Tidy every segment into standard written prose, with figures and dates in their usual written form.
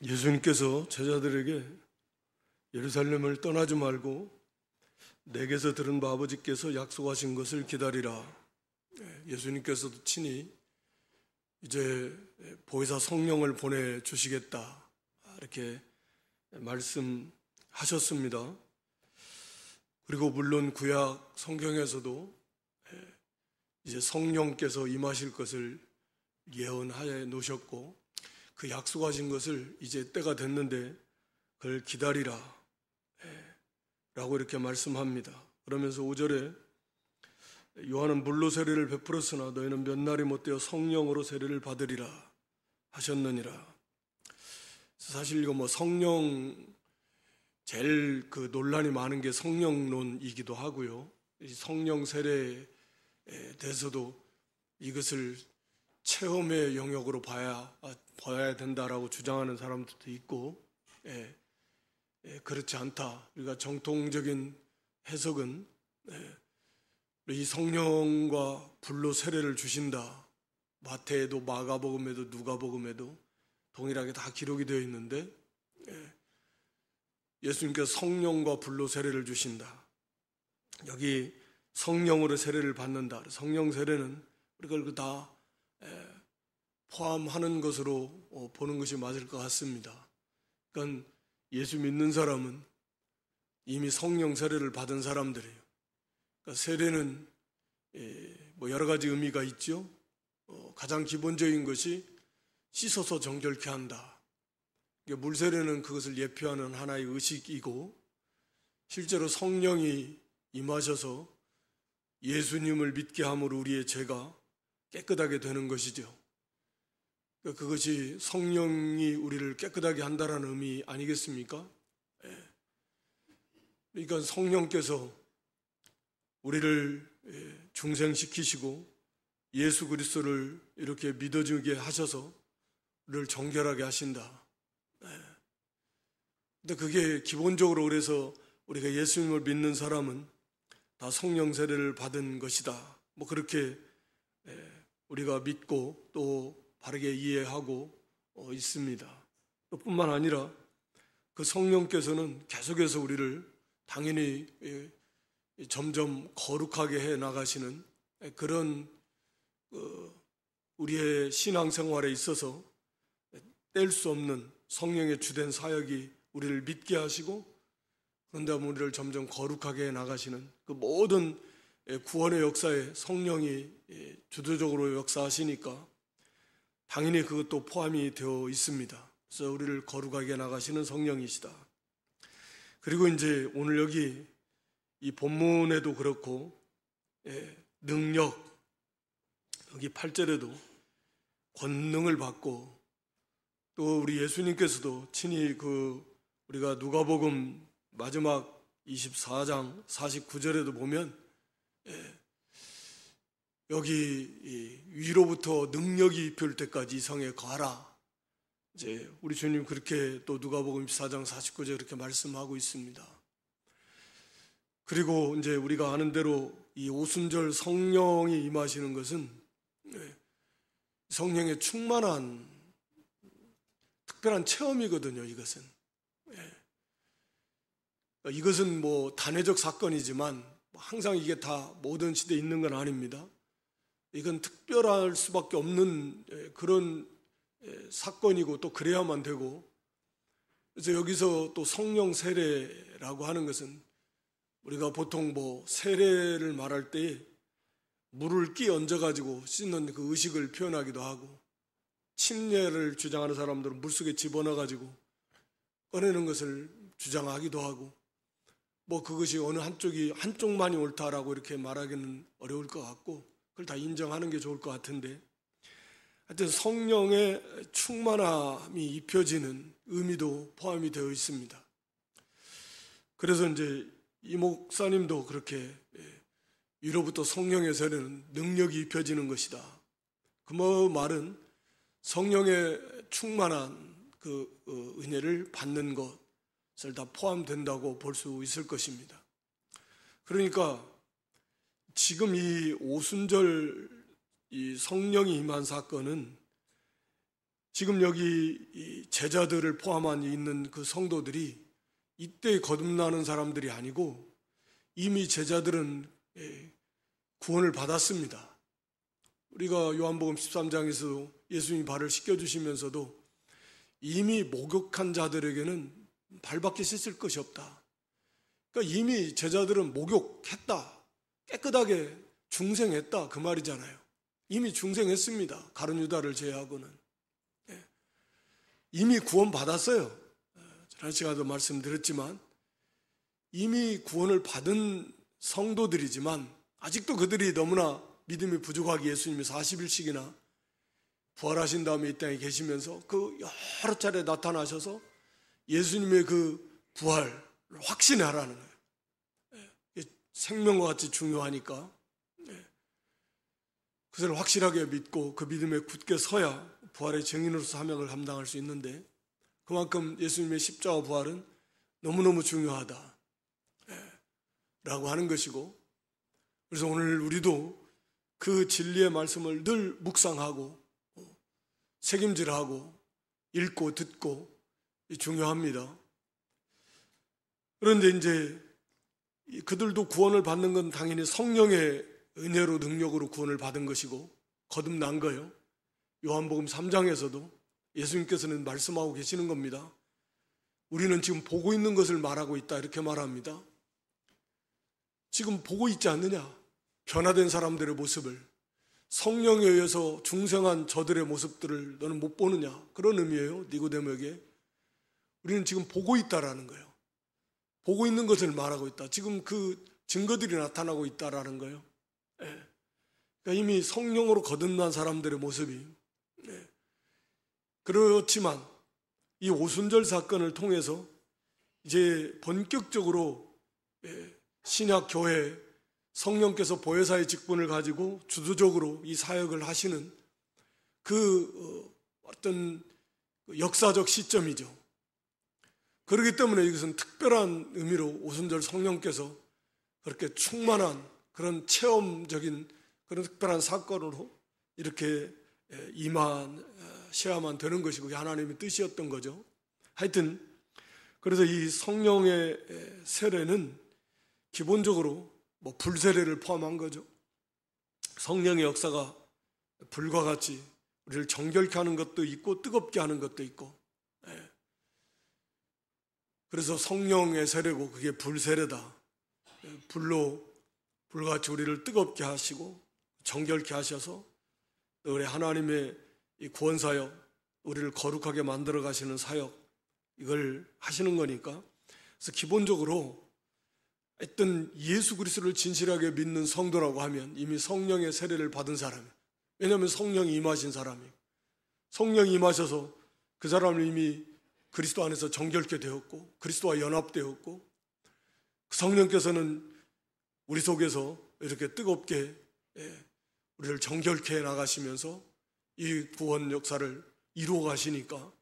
예수님께서 제자들에게 예루살렘을 떠나지 말고 내게서 들은 바 아버지께서 약속하신 것을 기다리라. 예수님께서도 친히 이제 보혜사 성령을 보내주시겠다 이렇게 말씀하셨습니다. 그리고 물론 구약 성경에서도 이제 성령께서 임하실 것을 예언하여 놓으셨고 그 약속하신 것을 이제 때가 됐는데 그걸 기다리라 라고 이렇게 말씀합니다. 그러면서 5절에 요한은 물로 세례를 베풀었으나 너희는 몇 날이 못되어 성령으로 세례를 받으리라 하셨느니라. 사실 이거 성령 제일 그 논란이 많은 게 성령론이기도 하고요. 이 성령 세례에 대해서도 이것을 체험의 영역으로 봐야 된다라고 주장하는 사람들도 있고, 그렇지 않다. 우리가 정통적인 해석은 이 성령과 불로 세례를 주신다. 마태에도 마가복음에도 누가복음에도 동일하게 다 기록이 되어 있는데 예수님께서 성령과 불로 세례를 주신다. 여기 성령으로 세례를 받는다. 성령 세례는 우리가 그걸 다 포함하는 것으로 보는 것이 맞을 것 같습니다. 그러니까 예수 믿는 사람은 이미 성령 세례를 받은 사람들이에요. 그러니까 세례는 여러 가지 의미가 있죠. 가장 기본적인 것이 씻어서 정결케 한다. 물 세례는 그것을 예표하는 하나의 의식이고 실제로 성령이 임하셔서 예수님을 믿게 함으로 우리의 죄가 깨끗하게 되는 것이죠. 그것이 성령이 우리를 깨끗하게 한다는 의미 아니겠습니까? 그러니까 성령께서 우리를 중생시키시고 예수 그리스도를 이렇게 믿어주게 하셔서 우리를 정결하게 하신다. 근데 그게 기본적으로 그래서 우리가 예수님을 믿는 사람은 다 성령 세례를 받은 것이다. 그렇게 우리가 믿고 또 바르게 이해하고 있습니다. 뿐만 아니라 그 성령께서는 계속해서 우리를 당연히 점점 거룩하게 해 나가시는 그런 우리의 신앙생활에 있어서 뗄 수 없는 성령의 주된 사역이 우리를 믿게 하시고 그런데 우리를 점점 거룩하게 해 나가시는 그 모든 구원의 역사에 성령이 주도적으로 역사하시니까 당연히 그것도 포함이 되어 있습니다. 그래서 우리를 거룩하게 나가시는 성령이시다. 그리고 이제 오늘 여기 이 본문에도 그렇고 능력 여기 8절에도 권능을 받고 또 우리 예수님께서도 친히 우리가 누가복음 마지막 24장 49절에도 보면 여기 위로부터 능력이 입힐 때까지 이 성에 거하라. 이제 우리 주님 그렇게 또 누가복음 24장 49절 그렇게 말씀하고 있습니다. 그리고 이제 우리가 아는 대로 이 오순절 성령이 임하시는 것은 성령의 충만한 특별한 체험이거든요. 이것은 단회적 사건이지만 항상 이게 다 모든 시대에 있는 건 아닙니다. 이건 특별할 수밖에 없는 그런 사건이고 또 그래야만 되고 그래서 여기서 또 성령 세례라고 하는 것은 우리가 보통 세례를 말할 때 물을 끼 얹어가지고 씻는 그 의식을 표현하기도 하고 침례를 주장하는 사람들은 물속에 집어넣어가지고 꺼내는 것을 주장하기도 하고 그것이 어느 한쪽만이 옳다라고 이렇게 말하기는 어려울 것 같고 그걸 다 인정하는 게 좋을 것 같은데 하여튼 성령의 충만함이 입혀지는 의미도 포함이 되어 있습니다. 그래서 이제 이 목사님도 그렇게 위로부터 성령의 세례는 능력이 입혀지는 것이다. 그 말은 성령의 충만한 그 은혜를 받는 것을 다 포함된다고 볼 수 있을 것입니다. 그러니까 지금 이 오순절 이 성령이 임한 사건은 지금 여기 이 제자들을 포함한 있는 그 성도들이 이때 거듭나는 사람들이 아니고 이미 제자들은 구원을 받았습니다. 우리가 요한복음 13장에서 예수님이 발을 씻겨주시면서도 이미 목욕한 자들에게는 발밖에 씻을 것이 없다. 그러니까 이미 제자들은 목욕했다. 깨끗하게 중생했다. 그 말이잖아요. 이미 중생했습니다. 가룟 유다를 제외하고는. 이미 구원받았어요. 지난 시간에도 말씀드렸지만 이미 구원을 받은 성도들이지만 아직도 그들이 너무나 믿음이 부족하게 예수님이 40일씩이나 부활하신 다음에 이 땅에 계시면서 그 여러 차례 나타나셔서 예수님의 그 부활을 확신하라는 거예요. 생명과 같이 중요하니까 그것을 확실하게 믿고 그 믿음에 굳게 서야 부활의 증인으로서 사명을 감당할 수 있는데 그만큼 예수님의 십자가 부활은 너무너무 중요하다 라고 하는 것이고, 그래서 오늘 우리도 그 진리의 말씀을 늘 묵상하고 책임질하고 읽고 듣고 중요합니다. 그런데 이제 그들도 구원을 받는 건 당연히 성령의 은혜로 능력으로 구원을 받은 것이고 거듭난 거예요. 요한복음 3장에서도 예수님께서는 말씀하고 계시는 겁니다. 우리는 지금 보고 있는 것을 말하고 있다 이렇게 말합니다. 지금 보고 있지 않느냐? 변화된 사람들의 모습을, 성령에 의해서 중생한 저들의 모습들을 너는 못 보느냐? 그런 의미예요. 니고데모에게. 우리는 지금 보고 있다라는 거예요. 보고 있는 것을 말하고 있다. 지금 그 증거들이 나타나고 있다라는 거예요. 그러니까 이미 성령으로 거듭난 사람들의 모습이. 그렇지만 이 오순절 사건을 통해서 이제 본격적으로 신약 교회 성령께서 보혜사의 직분을 가지고 주도적으로 이 사역을 하시는 그 어떤 역사적 시점이죠. 그렇기 때문에 이것은 특별한 의미로 오순절 성령께서 그렇게 충만한 그런 체험적인 그런 특별한 사건으로 이렇게 임하셔야만 되는 것이고 하나님의 뜻이었던 거죠. 하여튼 그래서 이 성령의 세례는 기본적으로 뭐 불세례를 포함한 거죠. 성령의 역사가 불과 같이 우리를 정결케 하는 것도 있고 뜨겁게 하는 것도 있고, 그래서 성령의 세례고 그게 불세례다. 불같이 우리를 뜨겁게 하시고 정결케 하셔서 우리 하나님의 이 구원사역, 우리를 거룩하게 만들어 가시는 사역, 이걸 하시는 거니까. 그래서 기본적으로 어떤 예수 그리스도를 진실하게 믿는 성도라고 하면 이미 성령의 세례를 받은 사람이에요. 왜냐하면 성령이 임하신 사람이에요. 성령이 임하셔서 그 사람은 이미 그리스도 안에서 정결케 되었고 그리스도와 연합되었고 성령께서는 우리 속에서 이렇게 뜨겁게 우리를 정결케 나가시면서 이 구원 역사를 이루어 가시니까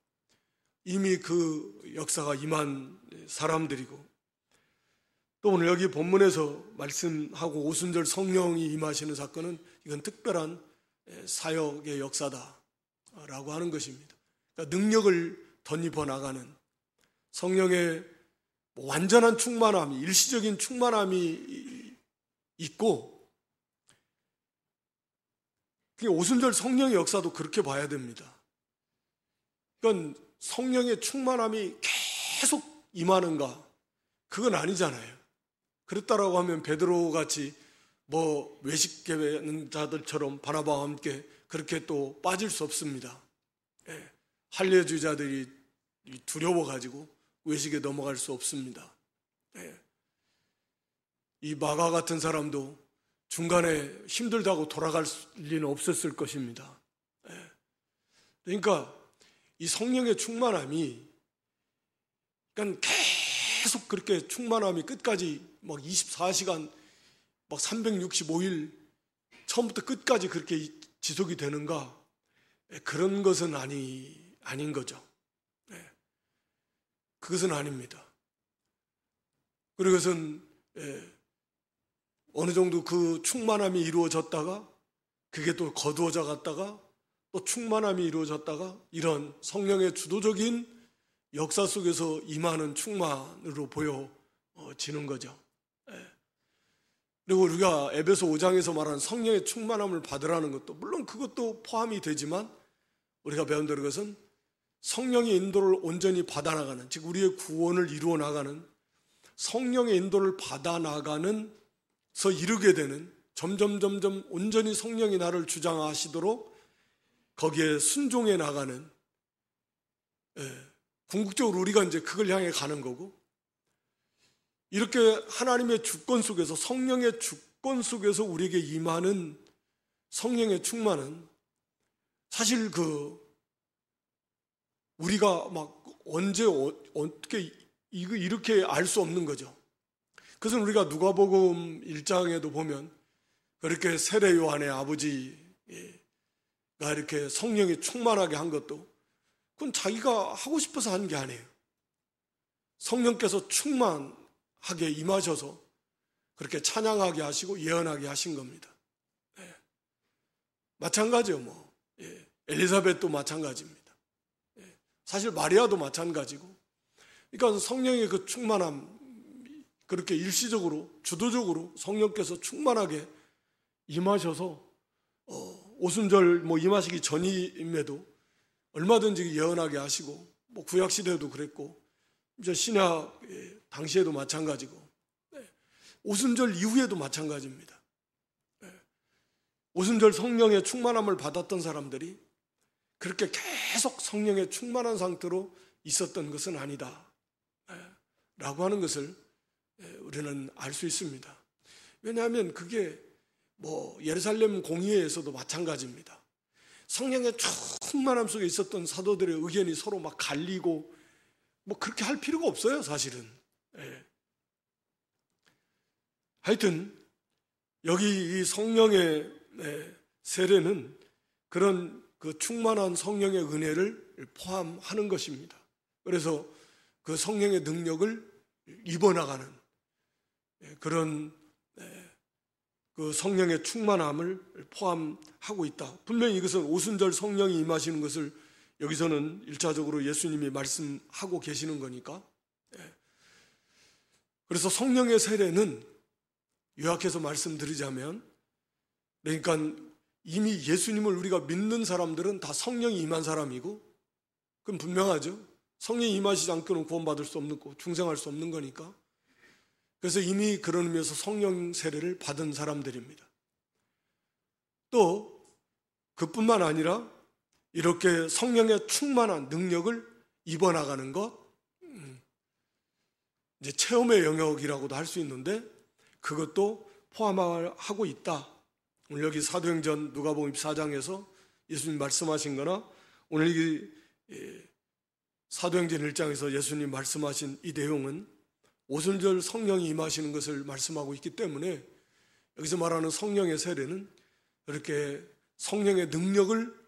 이미 그 역사가 임한 사람들이고, 또 오늘 여기 본문에서 말씀하고 오순절 성령이 임하시는 사건은 이건 특별한 사역의 역사다라고 하는 것입니다. 그러니까 능력을 덧입어 나가는 성령의 완전한 충만함이, 일시적인 충만함이 있고, 오순절 성령의 역사도 그렇게 봐야 됩니다. 그건 성령의 충만함이 계속 임하는가? 그건 아니잖아요. 그렇다라고 하면 베드로같이 뭐 외식하는 자들처럼 바나바와 함께 그렇게 또 빠질 수 없습니다. 할례주의자들이 두려워가지고 외식에 넘어갈 수 없습니다. 이 마가 같은 사람도 중간에 힘들다고 돌아갈 리는 없었을 것입니다. 그러니까 이 성령의 충만함이, 그러니까 계속 그렇게 충만함이 끝까지 막 24시간 막 365일 처음부터 끝까지 그렇게 지속이 되는가? 그런 것은 아닌 거죠. 그것은 아닙니다. 그리고 그것은 어느 정도 그 충만함이 이루어졌다가 그게 또 거두어져 갔다가 또 충만함이 이루어졌다가 이런 성령의 주도적인 역사 속에서 임하는 충만으로 보여지는 거죠. 그리고 우리가 에베소 5장에서 말하는 성령의 충만함을 받으라는 것도 물론 그것도 포함이 되지만 우리가 배운 대로 그것은 성령의 인도를 온전히 받아나가는, 즉 우리의 구원을 이루어 나가는 성령의 인도를 받아나가는 서 이르게 되는, 점점 온전히 성령이 나를 주장하시도록 거기에 순종해 나가는, 궁극적으로 우리가 이제 그걸 향해 가는 거고, 이렇게 하나님의 주권 속에서, 성령의 주권 속에서 우리에게 임하는 성령의 충만은 사실 우리가 막 언제 어떻게 이렇게 알 수 없는 거죠. 그것은 우리가 누가복음 1장에도 보면 그렇게 세례 요한의 아버지가 이렇게 성령이 충만하게 한 것도 그건 자기가 하고 싶어서 한 게 아니에요. 성령께서 충만하게 임하셔서 그렇게 찬양하게 하시고 예언하게 하신 겁니다. 마찬가지요. 엘리사벳도 마찬가지입니다. 사실 마리아도 마찬가지고, 그러니까 성령의 그 충만함, 그렇게 일시적으로 주도적으로 성령께서 충만하게 임하셔서 오순절 임하시기 전임에도 얼마든지 예언하게 하시고, 구약 시대에도 그랬고 이제 신약 당시에도 마찬가지고, 오순절 이후에도 마찬가지입니다. 오순절 성령의 충만함을 받았던 사람들이 그렇게 계속 성령의 충만한 상태로 있었던 것은 아니다 라고 하는 것을 우리는 알 수 있습니다. 왜냐하면 그게 예루살렘 공의회에서도 마찬가지입니다. 성령의 충만함 속에 있었던 사도들의 의견이 서로 막 갈리고 그렇게 할 필요가 없어요, 사실은. 하여튼 여기 이 성령의 세례는 그런 그 충만한 성령의 은혜를 포함하는 것입니다. 그래서 그 성령의 능력을 입어나가는 그런 그 성령의 충만함을 포함하고 있다. 분명히 이것은 오순절 성령이 임하시는 것을 여기서는 1차적으로 예수님이 말씀하고 계시는 거니까. 그래서 성령의 세례는 요약해서 말씀드리자면, 그러니까 이미 예수님을 우리가 믿는 사람들은 다 성령이 임한 사람이고, 그건 분명하죠. 성령이 임하시지 않고는 구원받을 수 없는 거, 중생할 수 없는 거니까. 그래서 이미 그런 의미에서 성령 세례를 받은 사람들입니다. 또 그뿐만 아니라 이렇게 성령의 충만한 능력을 입어나가는 것, 이제 체험의 영역이라고도 할 수 있는데 그것도 포함하고 있다. 오늘 여기 사도행전 누가복음 24장에서 예수님 말씀하신 거나 오늘 이 사도행전 1장에서 예수님 말씀하신 이 내용은 오순절 성령이 임하시는 것을 말씀하고 있기 때문에 여기서 말하는 성령의 세례는 이렇게 성령의 능력을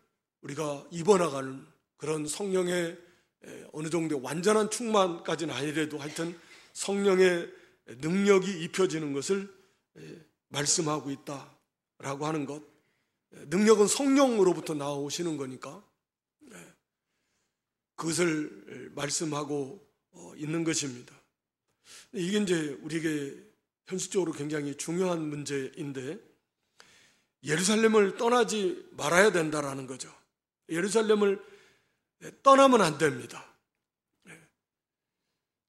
우리가 입어나가는 그런 성령의 어느 정도의 완전한 충만까지는 아니래도 하여튼 성령의 능력이 입혀지는 것을 말씀하고 있다라고 하는 것. 능력은 성령으로부터 나오시는 거니까 그것을 말씀하고 있는 것입니다. 이게 이제 우리에게 현실적으로 굉장히 중요한 문제인데, 예루살렘을 떠나지 말아야 된다라는 거죠. 예루살렘을 떠나면 안 됩니다.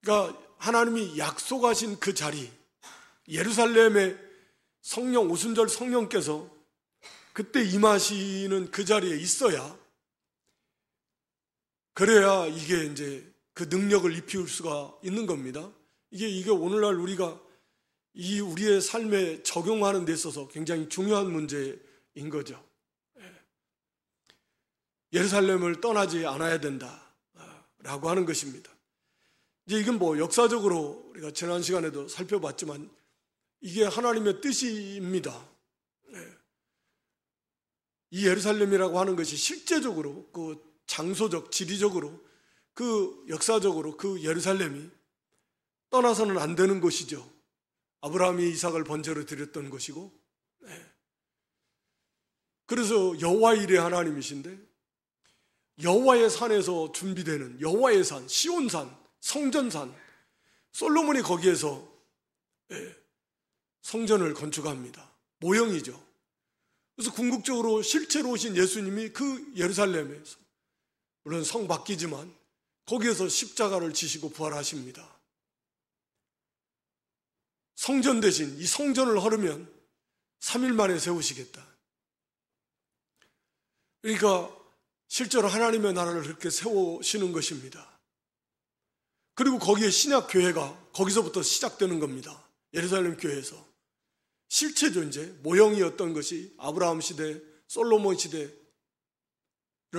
그러니까 하나님이 약속하신 그 자리, 예루살렘의 성령, 오순절 성령께서 그때 임하시는 그 자리에 있어야, 그래야 이게 이제 그 능력을 입힐 수가 있는 겁니다. 이게 오늘날 우리가 이 우리의 삶에 적용하는 데 있어서 굉장히 중요한 문제인 거죠. 예루살렘을 떠나지 않아야 된다라고 하는 것입니다. 이제 이건 역사적으로 우리가 지난 시간에도 살펴봤지만 이게 하나님의 뜻입니다. 이 예루살렘이라고 하는 것이 실제적으로 그 장소적, 지리적으로, 그 역사적으로 그 예루살렘이 떠나서는 안 되는 곳이죠. 아브라함이 이삭을 번제로 드렸던 곳이고, 그래서 여호와 일의 하나님이신데 여호와의 산에서 준비되는 여호와의 산, 시온산, 성전산, 솔로몬이 거기에서 성전을 건축합니다. 모형이죠. 그래서 궁극적으로 실제로 오신 예수님이 그 예루살렘에서, 물론 성 밖이지만 거기에서 십자가를 지시고 부활하십니다. 성전 대신 이 성전을 헐으면 3일 만에 세우시겠다. 그러니까 실제로 하나님의 나라를 그렇게 세우시는 것입니다. 그리고 거기에 신약교회가 거기서부터 시작되는 겁니다. 예루살렘 교회에서. 실체죠. 이제 모형이었던 것이 아브라함 시대, 솔로몬 시대를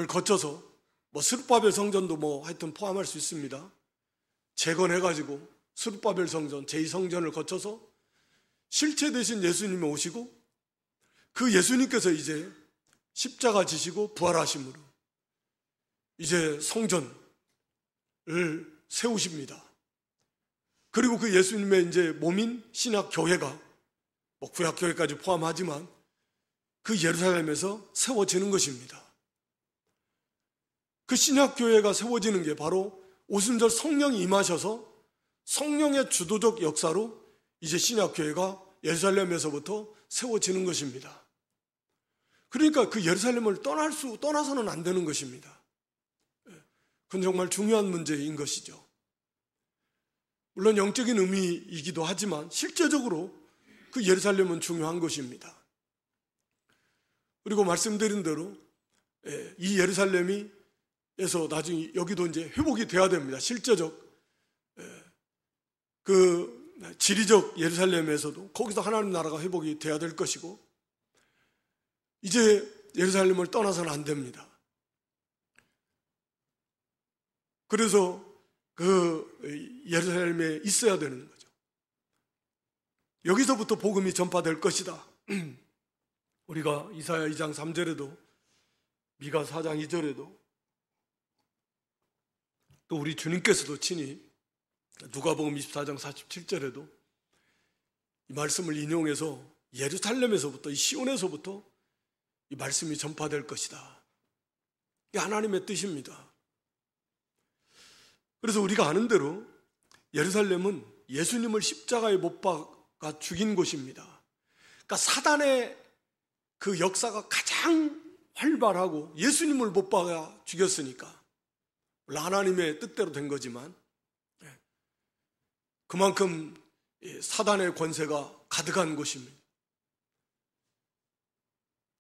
거쳐서 스룹바벨 성전도 하여튼 포함할 수 있습니다. 재건해가지고 스룹바벨 성전, 제2성전을 거쳐서 실체 대신 예수님이 오시고 그 예수님께서 이제 십자가 지시고 부활하심으로 이제 성전을 세우십니다. 그리고 그 예수님의 이제 몸인 신약교회가 구약교회까지 포함하지만 그 예루살렘에서 세워지는 것입니다. 그 신약교회가 세워지는 게 바로 오순절 성령이 임하셔서 성령의 주도적 역사로 이제 신약교회가 예루살렘에서부터 세워지는 것입니다. 그러니까 그 예루살렘을 떠나서는 안 되는 것입니다. 그건 정말 중요한 문제인 것이죠. 물론 영적인 의미이기도 하지만 실제적으로 그 예루살렘은 중요한 것입니다. 그리고 말씀드린 대로 이 예루살렘에서 나중에 여기도 이제 회복이 돼야 됩니다. 실제적 그 지리적 예루살렘에서도 거기서 하나님 나라가 회복이 돼야 될 것이고 이제 예루살렘을 떠나서는 안 됩니다. 그래서 그 예루살렘에 있어야 되는 거죠. 여기서부터 복음이 전파될 것이다. 우리가 이사야 2장 3절에도 미가 4장 2절에도 또 우리 주님께서도 친히 누가복음 24장 47절에도 이 말씀을 인용해서 예루살렘에서부터 이 시온에서부터 이 말씀이 전파될 것이다. 이게 하나님의 뜻입니다. 그래서 우리가 아는 대로 예루살렘은 예수님을 십자가에 못 박아 죽인 곳입니다. 그러니까 사단의 그 역사가 가장 활발하고 예수님을 못 박아 죽였으니까 물론 하나님의 뜻대로 된 거지만 그만큼 사단의 권세가 가득한 곳입니다.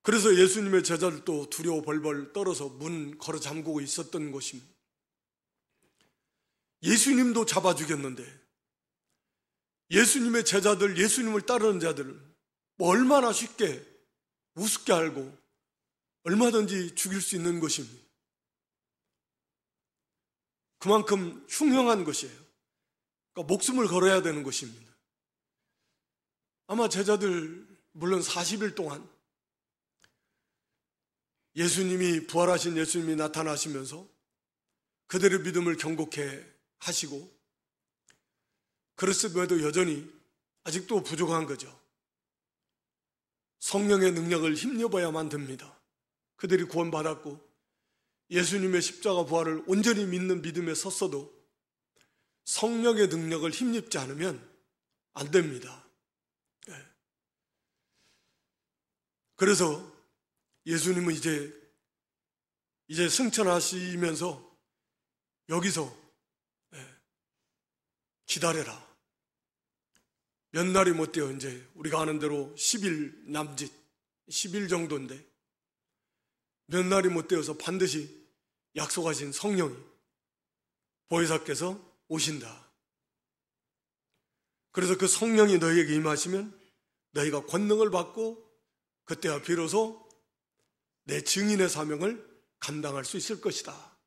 그래서 예수님의 제자들도 두려워 벌벌 떨어서 문 걸어 잠그고 있었던 곳입니다. 예수님도 잡아 죽였는데 예수님의 제자들, 예수님을 따르는 자들을 얼마나 쉽게 우습게 알고 얼마든지 죽일 수 있는 것입니다. 그만큼 흉흉한 것이에요. 그러니까 목숨을 걸어야 되는 것입니다. 아마 제자들 물론 40일 동안 예수님이 부활하신 예수님이 나타나시면서 그들의 믿음을 경고케 하시고 그랬음에도 여전히 아직도 부족한 거죠. 성령의 능력을 힘입어야만 됩니다. 그들이 구원받았고 예수님의 십자가 부활을 온전히 믿는 믿음에 섰어도 성령의 능력을 힘입지 않으면 안 됩니다. 그래서 예수님은 이제 승천하시면서 여기서 기다려라. 몇 날이 못 돼요. 이제 우리가 아는 대로 10일 남짓, 10일 정도인데 몇 날이 못 되어서 반드시 약속하신 성령이 보혜사께서 오신다. 그래서 그 성령이 너희에게 임하시면 너희가 권능을 받고 그때야 비로소 내 증인의 사명을 감당할 수 있을 것이다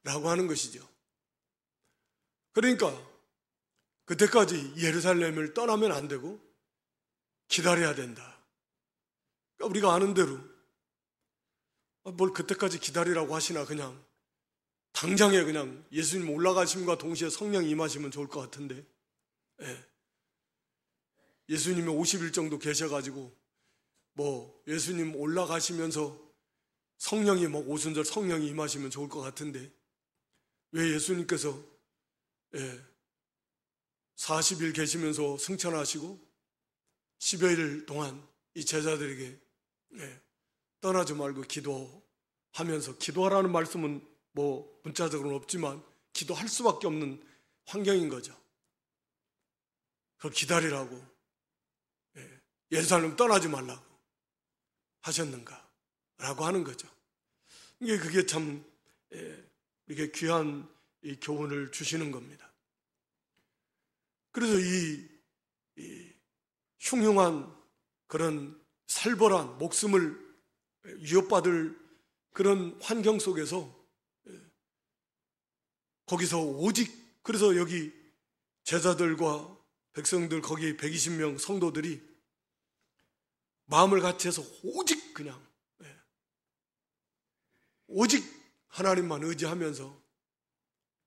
라고 하는 것이죠. 그러니까 그때까지 예루살렘을 떠나면 안 되고 기다려야 된다. 그러니까 우리가 아는 대로 뭘 그때까지 기다리라고 하시나 그냥 당장에 그냥 예수님 올라가심과 동시에 성령이 임하시면 좋을 것 같은데 예수님이 50일 정도 계셔가지고 뭐 예수님 올라가시면서 성령이 뭐 오순절 성령이 임하시면 좋을 것 같은데 왜 예수님께서 40일 계시면서 승천하시고 10여일 동안 이 제자들에게 떠나지 말고 기도하면서, 기도하라는 말씀은 뭐 문자적으로는 없지만 기도할 수밖에 없는 환경인 거죠. 그걸 기다리라고, 예루살렘 떠나지 말라고 하셨는가 라고 하는 거죠. 그게 참 이렇게 귀한 이 교훈을 주시는 겁니다. 그래서 이 흉흉한 그런 살벌한 목숨을 위협받을 그런 환경 속에서 거기서 오직, 그래서 여기 제자들과 백성들, 거기 120명 성도들이 마음을 같이해서 오직 그냥 오직 하나님만 의지하면서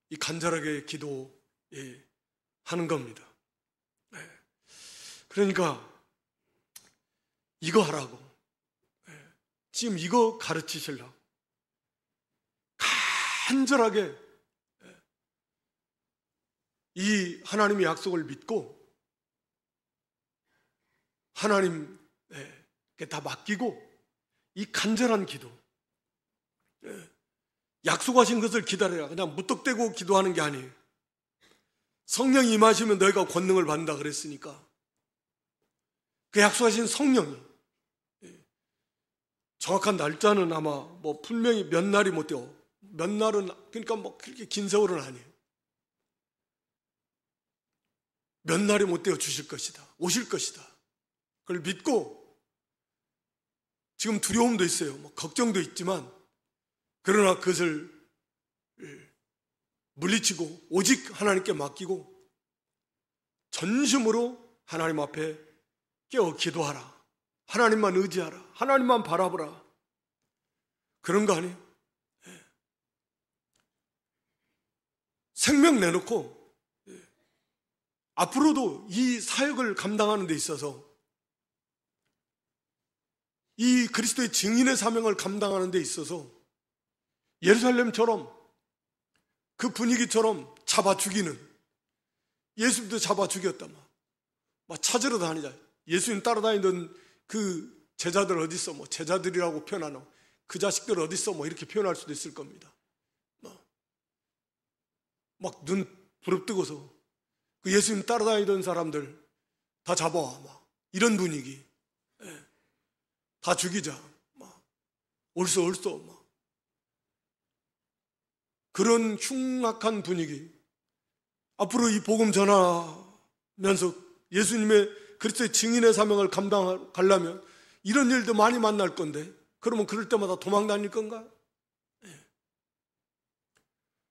이 간절하게 기도하는 겁니다. 그러니까 이거 하라고, 지금 이거 가르치시려고 간절하게 이 하나님의 약속을 믿고 하나님께 다 맡기고 이 간절한 기도, 약속하신 것을 기다려라. 그냥 무턱대고 기도하는 게 아니에요. 성령이 임하시면 너희가 권능을 받는다 그랬으니까 그 약속하신 성령이, 정확한 날짜는 아마 뭐 분명히 몇 날이 못 돼요. 몇 날은, 그러니까 뭐 그렇게 긴 세월은 아니에요. 몇 날이 못 되어 주실 것이다, 오실 것이다. 그걸 믿고, 지금 두려움도 있어요, 뭐 걱정도 있지만, 그러나 그것을 물리치고 오직 하나님께 맡기고 전심으로 하나님 앞에 깨어 기도하라. 하나님만 의지하라. 하나님만 바라보라. 그런 거 아니에요? 생명 내놓고 앞으로도 이 사역을 감당하는 데 있어서, 이 그리스도의 증인의 사명을 감당하는 데 있어서 예루살렘처럼 그 분위기처럼 잡아 죽이는, 예수님도 잡아 죽였다 막 찾으러 다니자. 예수님 따라다니던 그 제자들 어디 있어? 뭐 제자들이라고 표현하나, 그 자식들 어디 있어? 뭐 이렇게 표현할 수도 있을 겁니다. 막 눈 부릅뜨고서 그 예수님 따라다니던 사람들 다 잡아와, 막 이런 분위기. 다 죽이자, 막 옳소 막 그런 흉악한 분위기. 앞으로 이 복음 전하면서 예수님의 그리스도의 증인의 사명을 감당하려면 이런 일도 많이 만날 건데, 그러면 그럴 때마다 도망 다닐 건가?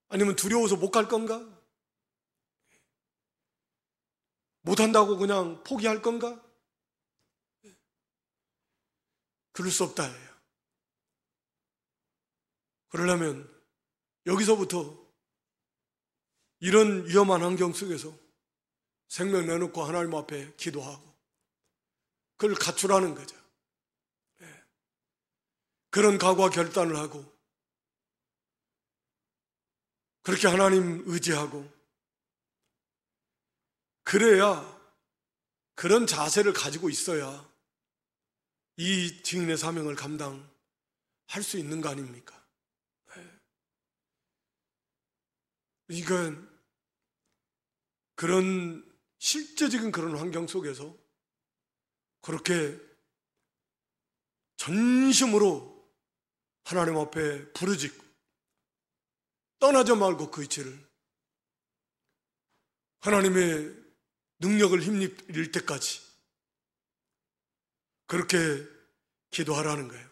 아니면 두려워서 못 갈 건가? 못한다고 그냥 포기할 건가? 그럴 수 없다 해요. 그러려면 여기서부터 이런 위험한 환경 속에서 생명 내놓고 하나님 앞에 기도하고 그걸 갖추라는 거죠. 그런 각오와 결단을 하고 그렇게 하나님 의지하고, 그래야, 그런 자세를 가지고 있어야 이 증인의 사명을 감당할 수 있는 거 아닙니까? 그러니까 그런 실제적인 그런 환경 속에서 그렇게 전심으로 하나님 앞에 부르짖고 떠나지 말고 그 이치를 하나님의 능력을 힘입을 때까지 그렇게 기도하라는 거예요.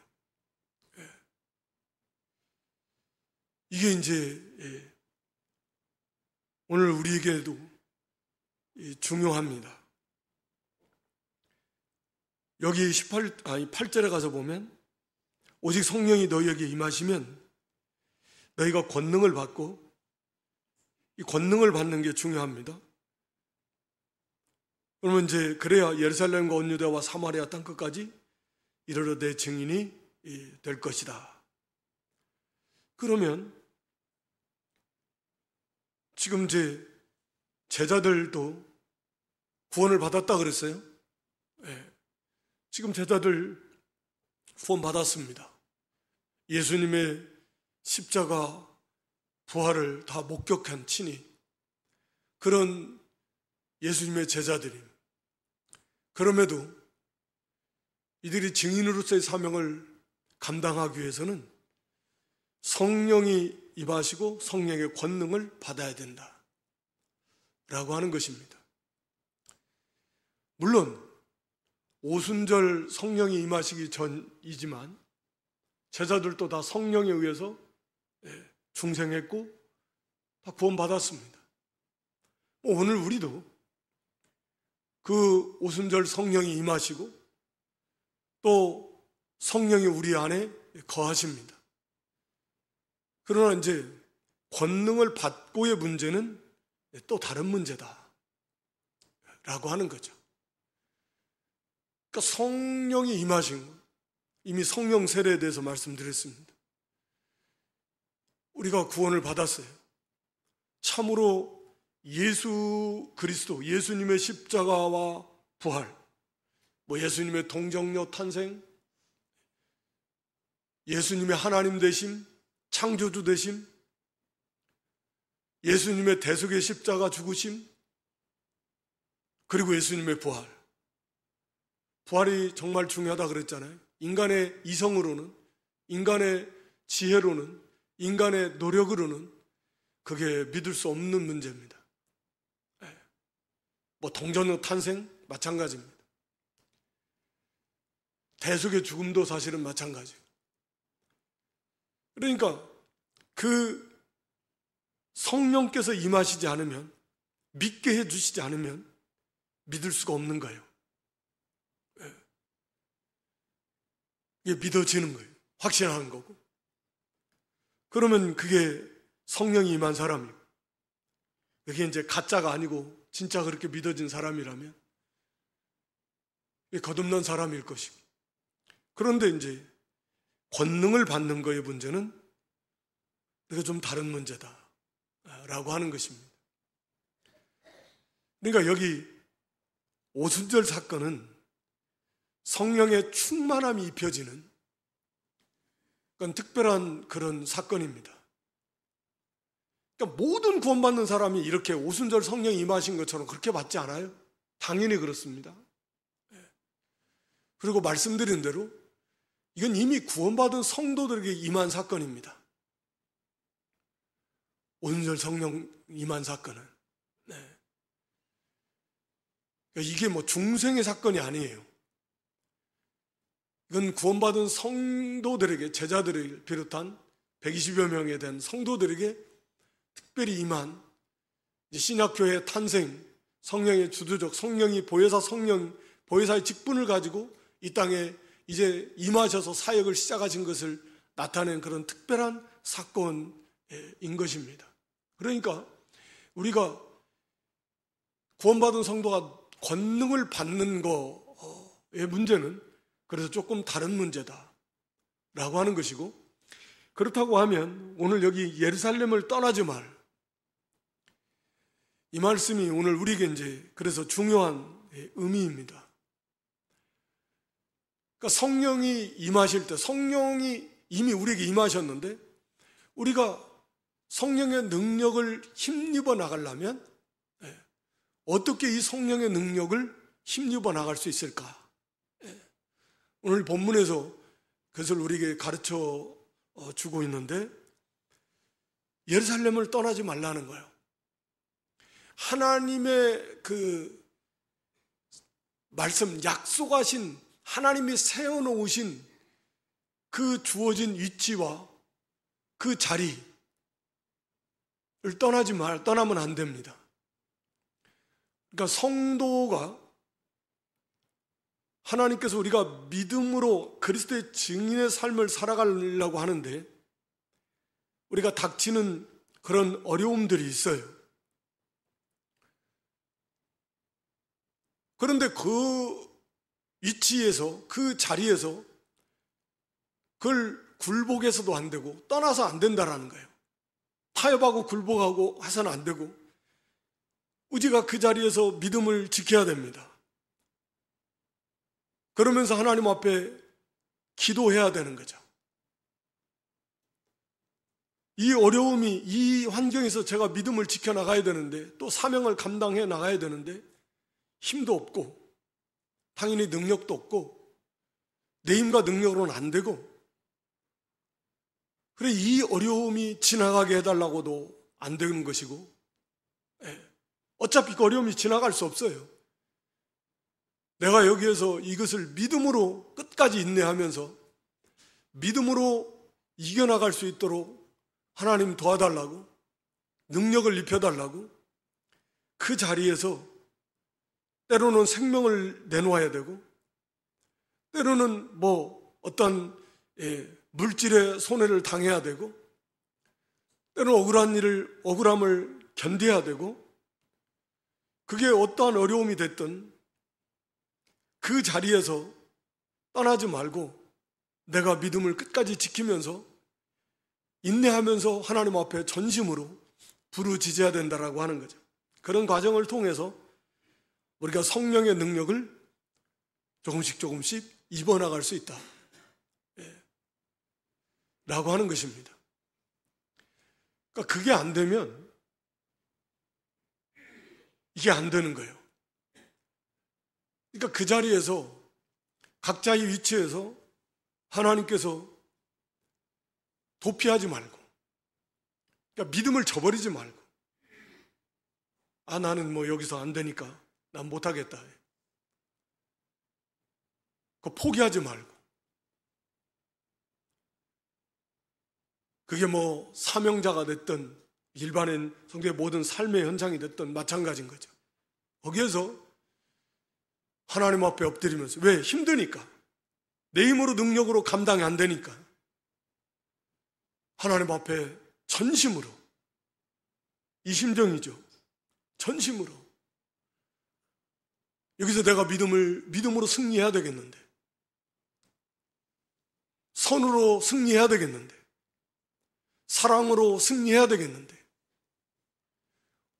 이게 이제 오늘 우리에게도 중요합니다. 여기 8절에 가서 보면 오직 성령이 너희에게 임하시면 너희가 권능을 받고, 이 권능을 받는 게 중요합니다. 그러면 이제 그래야 예루살렘과 온 유대와 사마리아 땅끝까지 이르러 내 증인이 될 것이다. 그러면 지금 제 제자들도 구원을 받았다 그랬어요? 네. 지금 제자들 구원 받았습니다. 예수님의 십자가 부활을 다 목격한 친히 그런 예수님의 제자들이, 그럼에도 이들이 증인으로서의 사명을 감당하기 위해서는 성령이 임하시고 성령의 권능을 받아야 된다 라고 하는 것입니다. 물론 오순절 성령이 임하시기 전이지만 제자들도 다 성령에 의해서 중생했고 다 구원받았습니다. 오늘 우리도 그 오순절 성령이 임하시고 또 성령이 우리 안에 거하십니다. 그러나 이제 권능을 받고의 문제는 또 다른 문제다 라고 하는 거죠. 그러니까 성령이 임하신 것, 이미 성령 세례에 대해서 말씀드렸습니다. 우리가 구원을 받았어요. 참으로 예수 그리스도, 예수님의 십자가와 부활, 예수님의 동정녀 탄생, 예수님의 하나님 되심, 창조주 되심, 예수님의 대속의 십자가 죽으심, 그리고 예수님의 부활. 부활이 정말 중요하다 그랬잖아요. 인간의 이성으로는, 인간의 지혜로는, 인간의 노력으로는 그게 믿을 수 없는 문제입니다. 동정녀 탄생 마찬가지입니다. 대속의 죽음도 사실은 마찬가지예요. 그러니까 그 성령께서 임하시지 않으면, 믿게 해주시지 않으면 믿을 수가 없는 거예요. 이게 믿어지는 거예요. 확신하는 거고. 그러면 그게 성령이 임한 사람이고, 그게 이제 가짜가 아니고 진짜 그렇게 믿어진 사람이라면 거듭난 사람일 것이고. 그런데 이제 권능을 받는 거의 문제는 이게 좀 다른 문제다라고 하는 것입니다. 그러니까 여기 오순절 사건은 성령의 충만함이 입혀지는 그건 특별한 그런 사건입니다. 그러니까 모든 구원받는 사람이 이렇게 오순절 성령이 임하신 것처럼 그렇게 받지 않아요? 당연히 그렇습니다. 그리고 말씀드린 대로 이건 이미 구원받은 성도들에게 임한 사건입니다. 오순절 성령 임한 사건은. 그러니까 이게 중생의 사건이 아니에요. 이건 구원받은 성도들에게, 제자들을 비롯한 120여 명에 대한 성도들에게 특별히 임한 신약교회의 탄생, 성령의 주도적, 성령이 보혜사의 직분을 가지고 이 땅에 이제 임하셔서 사역을 시작하신 것을 나타낸 그런 특별한 사건인 것입니다. 그러니까 우리가 구원받은 성도가 권능을 받는 거의 문제는 그래서 조금 다른 문제다라고 하는 것이고, 그렇다고 하면 오늘 여기 예루살렘을 떠나지 말, 이 말씀이 오늘 우리에게 이제 그래서 중요한 의미입니다. 그러니까 성령이 임하실 때, 성령이 이미 우리에게 임하셨는데 우리가 성령의 능력을 힘입어 나가려면 어떻게 이 성령의 능력을 힘입어 나갈 수 있을까? 오늘 본문에서 그것을 우리에게 가르쳐 주고 있는데, 예루살렘을 떠나지 말라는 거예요. 하나님의 그 말씀, 약속하신, 하나님이 세워놓으신 그 주어진 위치와 그 자리를 떠나면 안 됩니다. 그러니까 성도가, 하나님께서 우리가 믿음으로 그리스도의 증인의 삶을 살아가려고 하는데 우리가 닥치는 그런 어려움들이 있어요. 그런데 그 위치에서, 그 자리에서 그걸 굴복해서도 안 되고 떠나서 안 된다라는 거예요. 타협하고 굴복하고 해서는 안 되고 우리가 그 자리에서 믿음을 지켜야 됩니다. 그러면서 하나님 앞에 기도해야 되는 거죠. 이 어려움이, 이 환경에서 제가 믿음을 지켜나가야 되는데 또 사명을 감당해 나가야 되는데 힘도 없고 당연히 능력도 없고 내 힘과 능력으로는 안 되고, 그래 이 어려움이 지나가게 해달라고도 안 되는 것이고, 어차피 그 어려움이 지나갈 수 없어요. 내가 여기에서 이것을 믿음으로 끝까지 인내하면서 믿음으로 이겨나갈 수 있도록 하나님 도와달라고, 능력을 입혀달라고, 그 자리에서 때로는 생명을 내놓아야 되고 때로는 어떤 물질의 손해를 당해야 되고 때로는 억울함을 견뎌야 되고, 그게 어떠한 어려움이 됐든 그 자리에서 떠나지 말고 내가 믿음을 끝까지 지키면서 인내하면서 하나님 앞에 전심으로 부르짖어야 된다라고 하는 거죠. 그런 과정을 통해서 우리가 성령의 능력을 조금씩 입어나갈 수 있다 라고 하는 것입니다. 그러니까 그게 안 되면 이게 안 되는 거예요. 그러니까 그 자리에서 각자의 위치에서 하나님께서 도피하지 말고, 그러니까 믿음을 저버리지 말고, 나는 여기서 안 되니까 난 못하겠다, 그거 포기하지 말고, 그게 사명자가 됐든 일반인 성도의 모든 삶의 현장이 됐든 마찬가지인 거죠. 거기에서 하나님 앞에 엎드리면서, 왜? 힘드니까, 내 힘으로 능력으로 감당이 안 되니까 하나님 앞에 전심으로, 이 심정이죠. 전심으로. 여기서 내가 믿음으로 승리해야 되겠는데, 선으로 승리해야 되겠는데, 사랑으로 승리해야 되겠는데,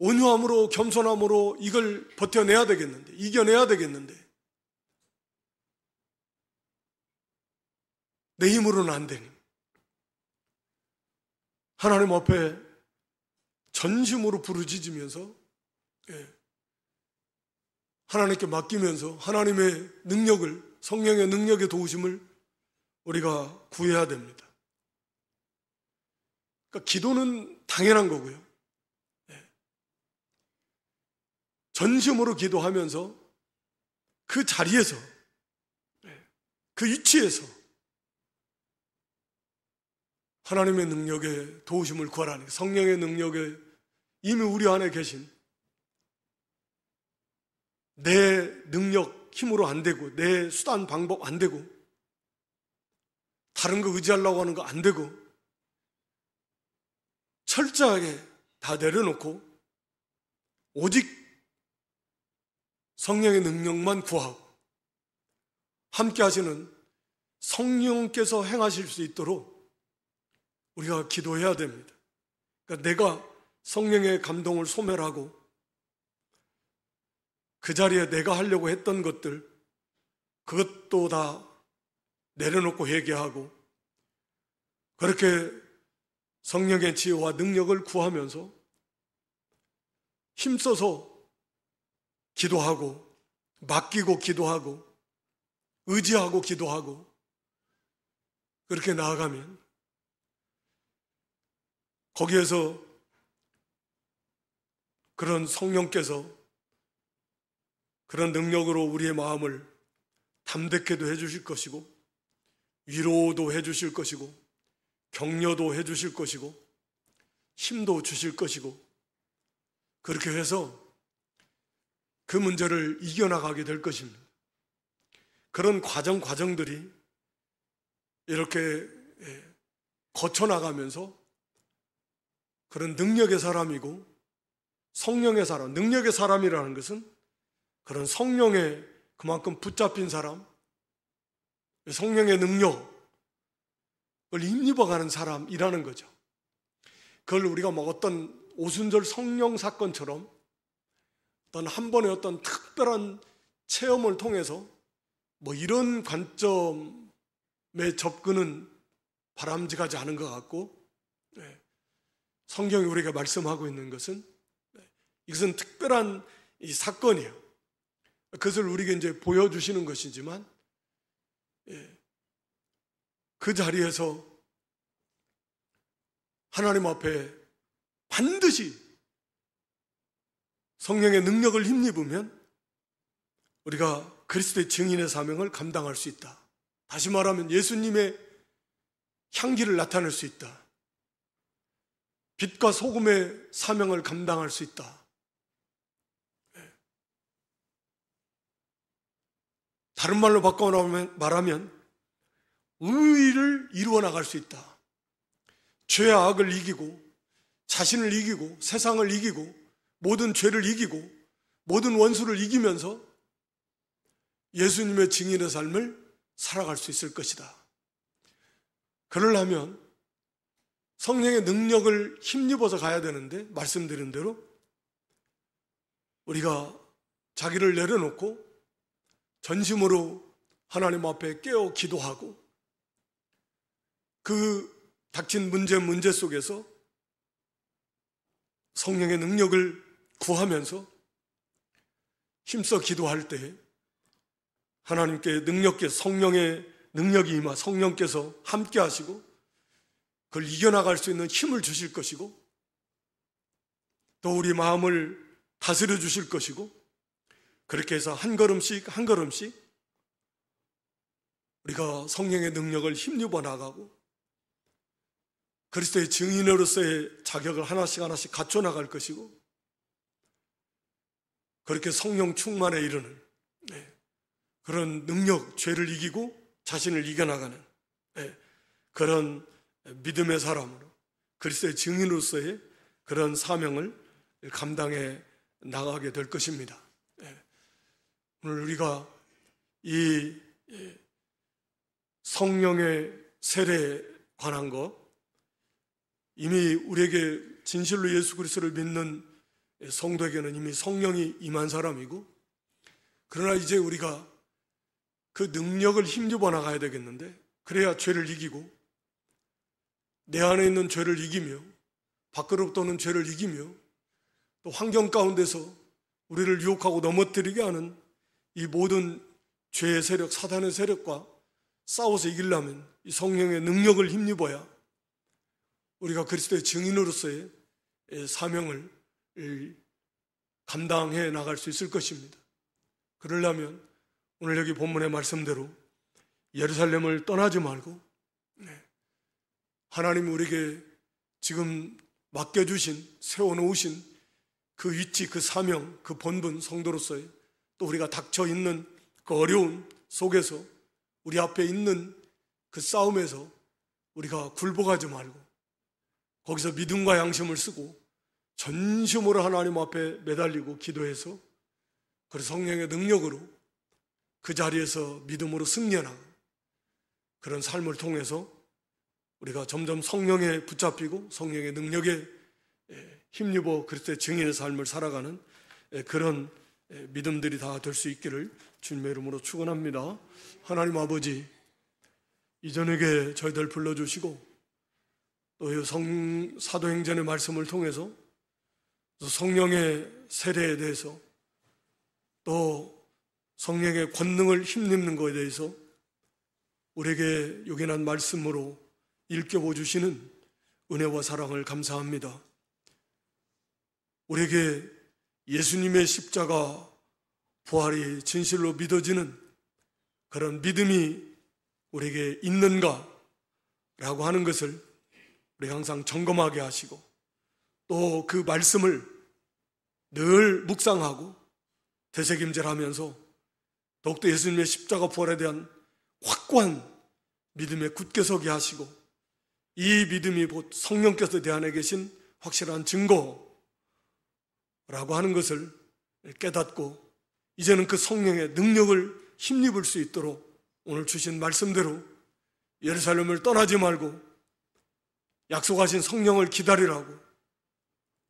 온유함으로 겸손함으로 이걸 버텨내야 되겠는데, 이겨내야 되겠는데, 내 힘으로는 안 되니 하나님 앞에 전심으로 부르짖으면서 하나님께 맡기면서 하나님의 능력을, 성령의 능력의 도우심을 우리가 구해야 됩니다. 그러니까 기도는 당연한 거고요. 전심으로 기도하면서 그 자리에서, 그 위치에서 하나님의 능력의 도우심을 구하라는, 성령의 능력에 이미 우리 안에 계신, 내 능력, 힘으로 안 되고, 내 수단, 방법 안 되고, 다른 거 의지하려고 하는 거 안 되고, 철저하게 다 내려놓고 오직 성령의 능력만 구하고 함께 하시는 성령께서 행하실 수 있도록 우리가 기도해야 됩니다. 그러니까 내가 성령의 감동을 소멸하고 그 자리에 내가 하려고 했던 것들, 그것도 다 내려놓고 회개하고 그렇게 성령의 지혜와 능력을 구하면서 힘써서 기도하고 맡기고 기도하고 의지하고 기도하고 그렇게 나아가면 거기에서 그런 성령께서 그런 능력으로 우리의 마음을 담대케도 해주실 것이고 위로도 해주실 것이고 격려도 해주실 것이고 힘도 주실 것이고 그렇게 해서 그 문제를 이겨나가게 될 것입니다. 그런 과정들이 이렇게 거쳐나가면서 그런 능력의 사람이고 성령의 사람, 능력의 사람이라는 것은 그런 성령에 그만큼 붙잡힌 사람, 성령의 능력, 힘입어가는 사람이라는 거죠. 그걸 우리가 뭐 어떤 오순절 성령 사건처럼 어떤 한 번의 어떤 특별한 체험을 통해서 뭐 이런 관점에 접근은 바람직하지 않은 것 같고, 성경이 우리가 말씀하고 있는 것은 이것은 특별한 이 사건이에요. 그것을 우리에게 이제 보여주시는 것이지만, 그 자리에서 하나님 앞에 반드시 성령의 능력을 힘입으면 우리가 그리스도의 증인의 사명을 감당할 수 있다. 다시 말하면 예수님의 향기를 나타낼 수 있다. 빛과 소금의 사명을 감당할 수 있다. 다른 말로 바꿔 말하면 의를 이루어 나갈 수 있다. 죄와 악을 이기고 자신을 이기고 세상을 이기고 모든 죄를 이기고 모든 원수를 이기면서 예수님의 증인의 삶을 살아갈 수 있을 것이다. 그러려면 성령의 능력을 힘입어서 가야 되는데, 말씀드린 대로 우리가 자기를 내려놓고 전심으로 하나님 앞에 깨어 기도하고 그 닥친 문제 속에서 성령의 능력을 구하면서 힘써 기도할 때 하나님께 성령의 능력이 임하 성령께서 함께 하시고 그걸 이겨나갈 수 있는 힘을 주실 것이고 또 우리 마음을 다스려 주실 것이고, 그렇게 해서 한 걸음씩 한 걸음씩 우리가 성령의 능력을 힘입어 나가고 그리스도의 증인으로서의 자격을 하나씩 하나씩 갖춰 나갈 것이고, 그렇게 성령 충만에 이르는 그런 능력, 죄를 이기고 자신을 이겨나가는 그런 믿음의 사람으로 그리스도의 증인으로서의 그런 사명을 감당해 나가게 될 것입니다. 오늘 우리가 이 성령의 세례에 관한 것, 이미 우리에게 진실로 예수 그리스도를 믿는 성도에게는 이미 성령이 임한 사람이고, 그러나 이제 우리가 그 능력을 힘입어 나가야 되겠는데, 그래야 죄를 이기고 내 안에 있는 죄를 이기며 밖으로부터 오는 죄를 이기며 또 환경 가운데서 우리를 유혹하고 넘어뜨리게 하는 이 모든 죄의 세력, 사단의 세력과 싸워서 이기려면 이 성령의 능력을 힘입어야 우리가 그리스도의 증인으로서의 사명을 감당해 나갈 수 있을 것입니다. 그러려면 오늘 여기 본문의 말씀대로 예루살렘을 떠나지 말고 하나님이 우리에게 지금 맡겨주신, 세워놓으신 그 위치, 그 사명, 그 본분, 성도로서의 또 우리가 닥쳐있는 그 어려움 속에서 우리 앞에 있는 그 싸움에서 우리가 굴복하지 말고 거기서 믿음과 양심을 쓰고 전심으로 하나님 앞에 매달리고 기도해서 그래서 성령의 능력으로 그 자리에서 믿음으로 승리하는 그런 삶을 통해서 우리가 점점 성령에 붙잡히고 성령의 능력에 힘입어 그리스도의 증인의 삶을 살아가는 그런 믿음들이 다 될 수 있기를 주님의 이름으로 축원합니다. 하나님 아버지, 이전에게 저희들 불러주시고 또 사도행전의 말씀을 통해서 성령의 세례에 대해서 또 성령의 권능을 힘입는 것에 대해서 우리에게 요긴한 말씀으로 일깨워 주시는 은혜와 사랑을 감사합니다. 우리에게 예수님의 십자가 부활이 진실로 믿어지는 그런 믿음이 우리에게 있는가라고 하는 것을 우리가 항상 점검하게 하시고 또 그 말씀을 늘 묵상하고 되새김질하면서 더욱더 예수님의 십자가 부활에 대한 확고한 믿음에 굳게 서게 하시고 이 믿음이 곧 성령께서 내 안에 계신 확실한 증거라고 하는 것을 깨닫고 이제는 그 성령의 능력을 힘입을 수 있도록 오늘 주신 말씀대로 예루살렘을 떠나지 말고 약속하신 성령을 기다리라고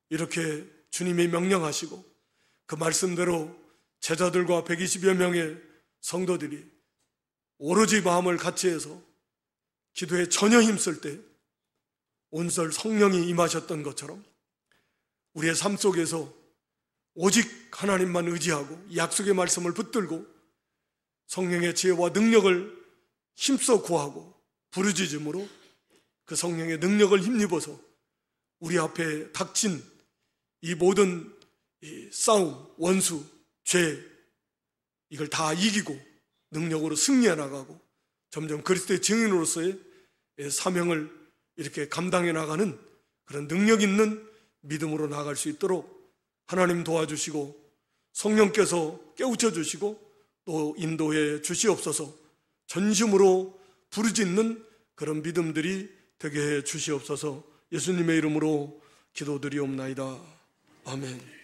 이렇게 주님이 명령하시고 그 말씀대로 제자들과 120여 명의 성도들이 오로지 마음을 같이해서 기도에 전혀 힘쓸 때 온설 성령이 임하셨던 것처럼 우리의 삶 속에서 오직 하나님만 의지하고 약속의 말씀을 붙들고 성령의 지혜와 능력을 힘써 구하고 부르짖음으로 그 성령의 능력을 힘입어서 우리 앞에 닥친 이 모든 싸움, 원수, 죄 이걸 다 이기고 능력으로 승리해 나가고 점점 그리스도의 증인으로서의 사명을 이렇게 감당해 나가는 그런 능력 있는 믿음으로 나아갈 수 있도록 하나님 도와주시고 성령께서 깨우쳐 주시고 또 인도해 주시옵소서. 전심으로 부르짖는 그런 믿음들이 되게 해 주시옵소서. 예수님의 이름으로 기도드리옵나이다. 아멘.